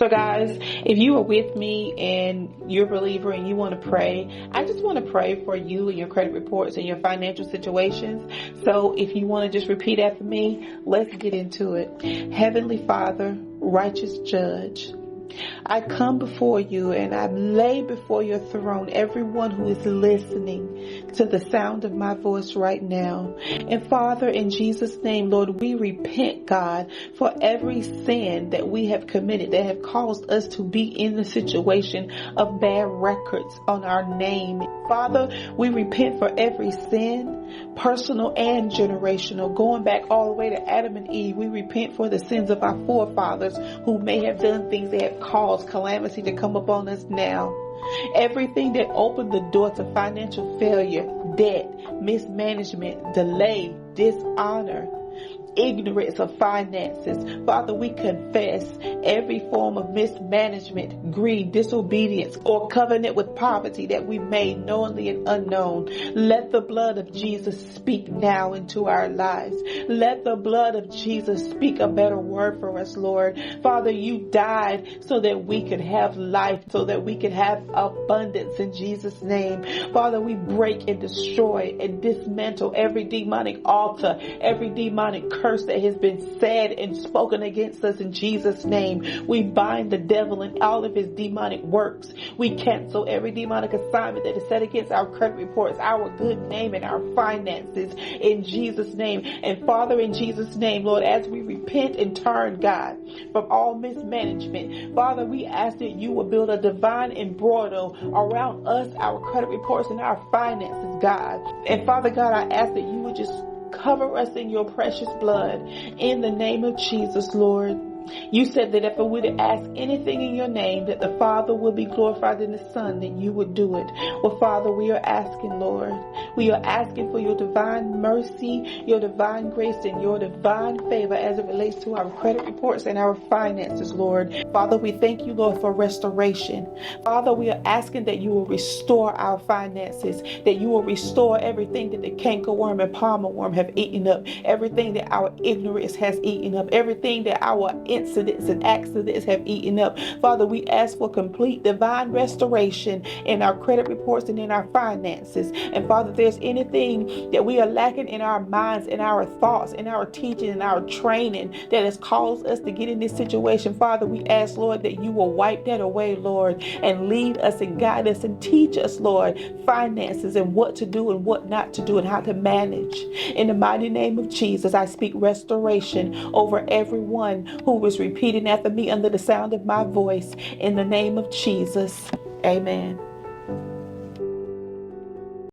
So guys, if you are with me and you're a believer and you want to pray, I just want to pray for you and your credit reports and your financial situations. So if you want to just repeat after me, let's get into it. Heavenly Father, righteous Judge, I come before you and I lay before your throne everyone who is listening to the sound of my voice right now. And Father, in Jesus' name, Lord, we repent, God, for every sin that we have committed that have caused us to be in the situation of bad records on our name. Father, we repent for every sin, personal and generational, going back all the way to Adam and Eve. We repent for the sins of our forefathers who may have done things that have caused calamity to come upon us now. Everything that opened the door to financial failure, debt, mismanagement, delay, dishonor, ignorance of finances. Father, we confess every form of mismanagement, greed, disobedience, or covenant with poverty that we made knowingly and unknown. Let the blood of Jesus speak now into our lives. Let the blood of Jesus speak a better word for us, Lord. Father, you died so that we could have life, so that we could have abundance in Jesus' name. Father, we break and destroy and dismantle every demonic altar, every demonic curse that has been said and spoken against us in Jesus' name. We bind the devil and all of his demonic works. We cancel every demonic assignment that is set against our credit reports, our good name, and our finances in Jesus' name. And Father, in Jesus' name, Lord, as we repent and turn, God, from all mismanagement, Father, we ask that you will build a divine embroidery around us, our credit reports, and our finances, God. And Father God, I ask that you would just cover us in your precious blood in the name of Jesus, Lord. You said that if we were to ask anything in your name, that the Father will be glorified in the Son, that you would do it. Well, Father, we are asking, Lord. We are asking for your divine mercy, your divine grace, and your divine favor as it relates to our credit reports and our finances, Lord. Father, we thank you, Lord, for restoration. Father, we are asking that you will restore our finances, that you will restore everything that the cankerworm and palmer worm have eaten up, everything that our ignorance has eaten up, everything that our incidents and accidents have eaten up. Father, we ask for complete divine restoration in our credit reports and in our finances. And Father, if there's anything that we are lacking in our minds, in our thoughts, in our teaching, in our training that has caused us to get in this situation, Father, we ask, Lord, that you will wipe that away, Lord, and lead us and guide us and teach us, Lord, finances and what to do and what not to do and how to manage. In the mighty name of Jesus, I speak restoration over everyone who is repeating after me under the sound of my voice. In the name of Jesus, amen.